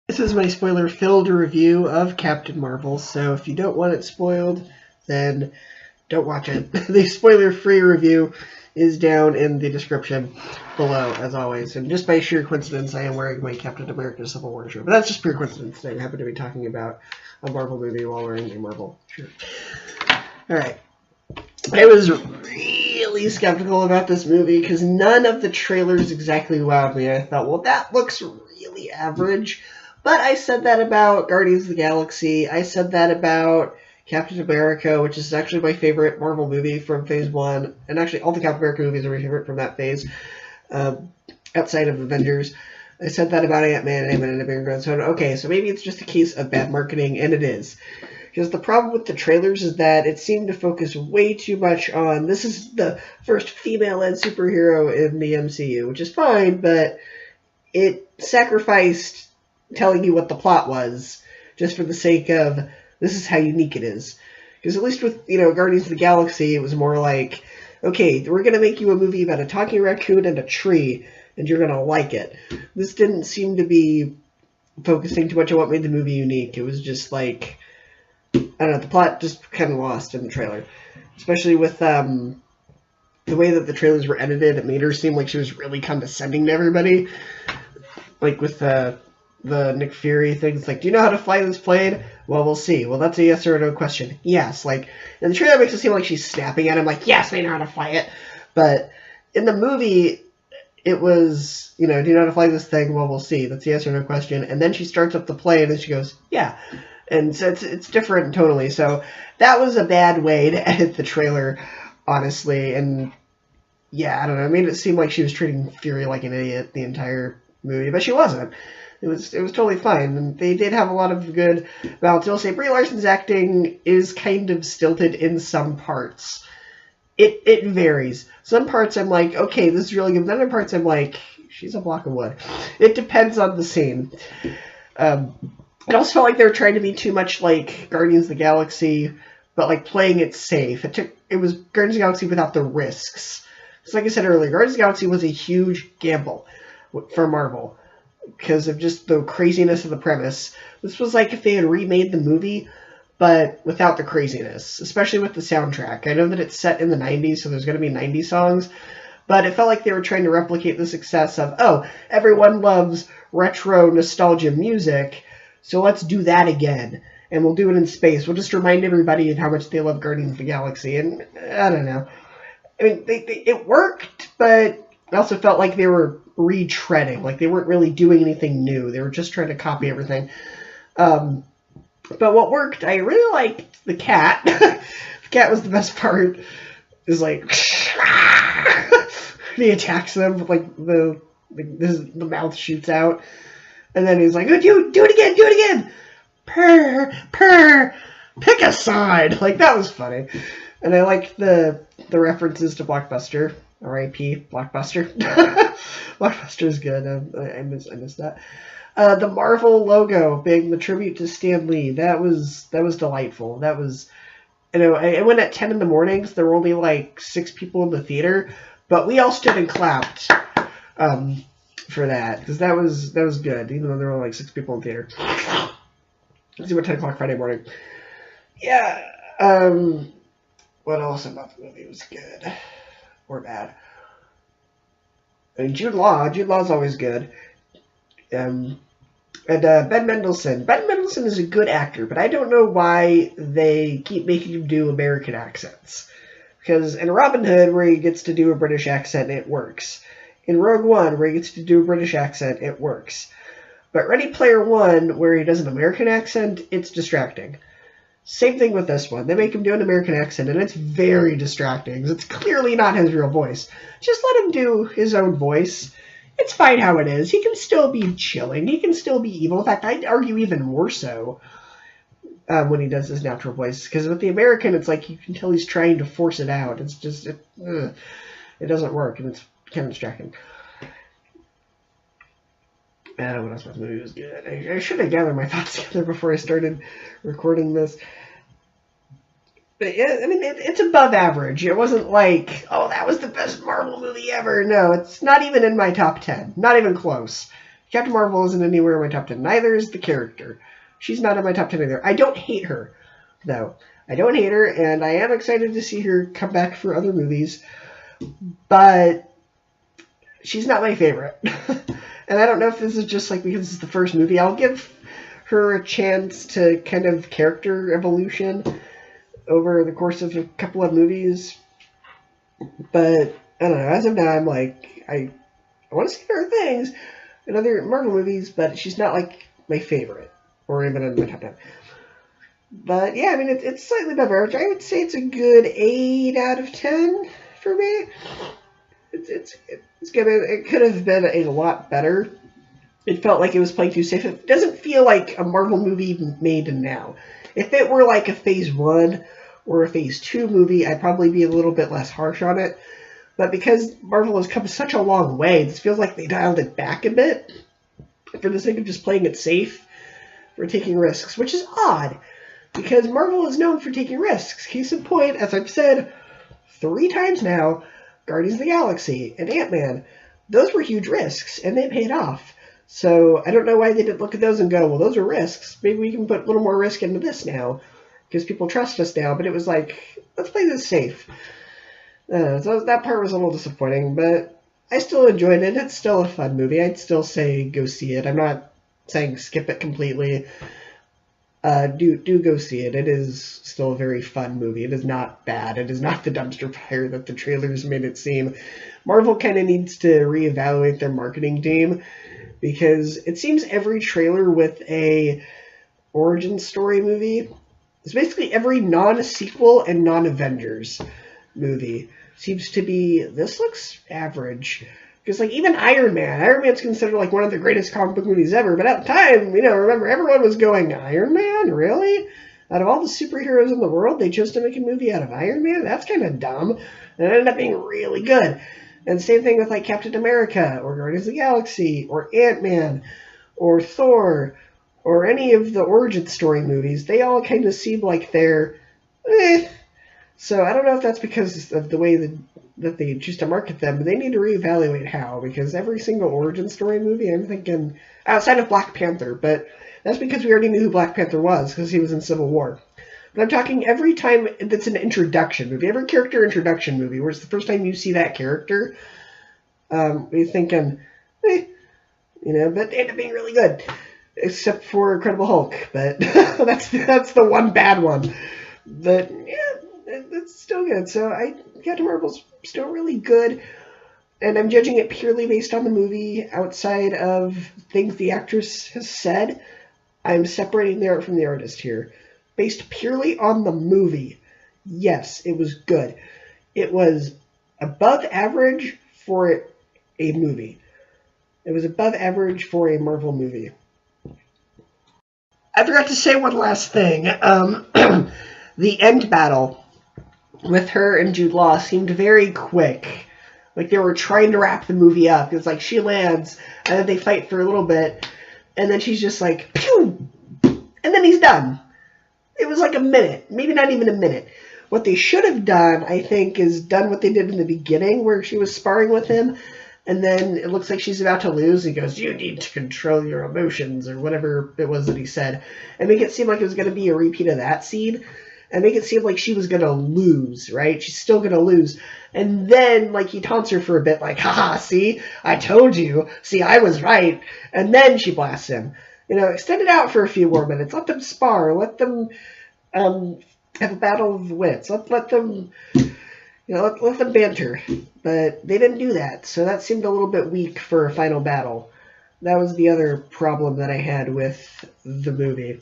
This is my spoiler-filled review of Captain Marvel, so if you don't want it spoiled, then don't watch it. The spoiler-free review is down in the description below, as always. And just by sheer coincidence, I am wearing my Captain America Civil War shirt. But that's just pure coincidence. I happen to be talking about a Marvel movie while wearing a Marvel shirt. Alright. I was really skeptical about this movie because none of the trailers exactly wowed me. I thought, well, that looks really average. But I said that about Guardians of the Galaxy. I said that about Captain America, which is actually my favorite Marvel movie from Phase 1. And actually, all the Captain America movies are my favorite from that phase, outside of Avengers. I said that about Ant-Man and Ant-Man and the Wasp. So, okay, so maybe it's just a case of bad marketing, and it is. Because the problem with the trailers is that it seemed to focus way too much on, this is the first female-led superhero in the MCU, which is fine, but it sacrificed telling you what the plot was, just for the sake of, this is how unique it is. Because at least with, Guardians of the Galaxy, it was more like, okay, we're going to make you a movie about a talking raccoon and a tree, and you're going to like it. This didn't seem to be focusing too much on what made the movie unique. It was just like, I don't know, the plot just kind of lost in the trailer. Especially with the way that the trailers were edited, it made her seem like she was really condescending to everybody. Like with the Nick Fury things, like, do you know how to fly this plane? Well, we'll see. Well, that's a yes or no question. Yes, like, and the trailer makes it seem like she's snapping at him, like, yes, I know how to fly it. But in the movie, it was, do you know how to fly this thing? Well, we'll see. That's a yes or no question. And then she starts up the plane, and she goes, yeah. And so it's different tonally. So that was a bad way to edit the trailer, honestly. And, yeah, I don't know. It made it seem like she was treating Fury like an idiot the entire movie, but she wasn't. It was totally fine, and they did have a lot of good balance. I'll say Brie Larson's acting is kind of stilted in some parts. It varies. Some parts I'm like, okay, this is really good. Then other parts I'm like, she's a block of wood. It depends on the scene. It also felt like they were trying to be too much like Guardians of the Galaxy, but like playing it safe. It was Guardians of the Galaxy without the risks. So like I said earlier, Guardians of the Galaxy was a huge gamble for Marvel, because of just the craziness of the premise. This was like if they had remade the movie, but without the craziness, especially with the soundtrack. I know that it's set in the 90s, so there's going to be 90 songs, but it felt like they were trying to replicate the success of, oh, everyone loves retro nostalgia music, so let's do that again, and we'll do it in space. We'll just remind everybody of how much they love Guardians of the Galaxy, and I don't know. I mean, it worked, but it also felt like they were retreading, like they weren't really doing anything new. They were just trying to copy everything. But what worked, I really liked the cat. The cat was the best part. Is like he attacks them with like the mouth shoots out, and then he's like, do it again, purr, pick a side. Like, that was funny, and I liked the references to Blockbuster. R.I.P. Blockbuster. Blockbuster is good. I miss that. The Marvel logo being the tribute to Stan Lee. That was delightful. That was, I went at 10 in the morning, so there were only like 6 people in the theater, but we all stood and clapped for that, because that was good, even though there were like 6 people in the theater. Let's see what 10 o'clock Friday morning. Yeah. What else about the movie was good? Or bad. I mean, Jude Law's always good. And Ben Mendelsohn. Ben Mendelsohn is a good actor, but I don't know why they keep making him do American accents. Because in Robin Hood, where he gets to do a British accent, it works. In Rogue One, where he gets to do a British accent, it works. But Ready Player One, where he does an American accent, it's distracting. Same thing with this one. They make him do an American accent, and it's very distracting, because it's clearly not his real voice. Just let him do his own voice. It's fine how it is. He can still be chilling. He can still be evil. In fact, I'd argue even more so when he does his natural voice. Because with the American, it's like you can tell he's trying to force it out. It's just, it doesn't work, and it's kind of distracting. What else about the movie was good? I should have gathered my thoughts together before I started recording this. But yeah, I mean, it's above average. It wasn't like, oh, that was the best Marvel movie ever. No, it's not even in my top 10. Not even close. Captain Marvel isn't anywhere in my top 10. Neither is the character. She's not in my top 10 either. I don't hate her, though. I don't hate her, and I am excited to see her come back for other movies. But she's not my favorite. And I don't know if this is just like because it's the first movie. I'll give her a chance to kind of character evolution over the course of a couple of movies. But I don't know. As of now, I'm like, I want to see her things in other Marvel movies, but she's not like my favorite or even in my top 10. But yeah, I mean, it's slightly above average. I would say it's a good 8 out of 10 for me. It's good. It could have been a lot better. It felt like it was playing too safe. It doesn't feel like a Marvel movie made now. If it were like a Phase 1 or a Phase 2 movie, I'd probably be a little bit less harsh on it. But because Marvel has come such a long way, this feels like they dialed it back a bit for the sake of just playing it safe, for taking risks, which is odd, because Marvel is known for taking risks. Case in point, as I've said 3 times now, Guardians of the Galaxy and Ant-Man, those were huge risks, and they paid off. So I don't know why they didn't look at those and go, well, those are risks. Maybe we can put a little more risk into this now, because people trust us now. But it was like, let's play this safe. So that part was a little disappointing, but I still enjoyed it. It's still a fun movie. I'd still say go see it. I'm not saying skip it completely. Do go see it. It is still a very fun movie. It is not bad. It is not the dumpster fire that the trailers made it seem. Marvel kind of needs to reevaluate their marketing team, because it seems every trailer with a origin story movie, it's basically every non-sequel and non-Avengers movie seems to be, this looks average. Because, like, even Iron Man's considered, like, one of the greatest comic book movies ever. But at the time, remember, everyone was going, Iron Man? Really? Out of all the superheroes in the world, they chose to make a movie out of Iron Man? That's kind of dumb. And it ended up being really good. And same thing with, like, Captain America, or Guardians of the Galaxy, or Ant-Man, or Thor, or any of the origin story movies. They all kind of seem like they're, So I don't know if that's because of the way that they choose to market them, but they need to reevaluate how, because every single origin story movie, I'm thinking, outside of Black Panther, but that's because we already knew who Black Panther was, because he was in Civil War. But I'm talking every time that's an introduction movie, every character introduction movie, where it's the first time you see that character, you're thinking, but they end up being really good, except for Incredible Hulk, but that's the one bad one. But, yeah. It's still good. So Captain Marvel's still really good, and I'm judging it purely based on the movie, outside of things the actress has said. I'm separating the art from the artist here. Based purely on the movie, yes, it was good. It was above average for a movie. It was above average for a Marvel movie. I forgot to say one last thing. The end battle with her and Jude Law seemed very quick. Like they were trying to wrap the movie up. It's like she lands, and then they fight for a little bit, and then she's just like, pew! And then he's done. It was like a minute, maybe not even a minute. What they should have done, I think, is done what they did in the beginning, where she was sparring with him, and then it looks like she's about to lose. He goes, you need to control your emotions, or whatever it was that he said, and make it seem like it was going to be a repeat of that scene. And make it seem like she was going to lose, right? She's still going to lose. And then, like, he taunts her for a bit, like, haha, see? I told you. See, I was right. And then she blasts him. Extend it out for a few more minutes. Let them spar. Let them have a battle of wits. Let them, let them banter. But they didn't do that. So that seemed a little bit weak for a final battle. That was the other problem that I had with the movie.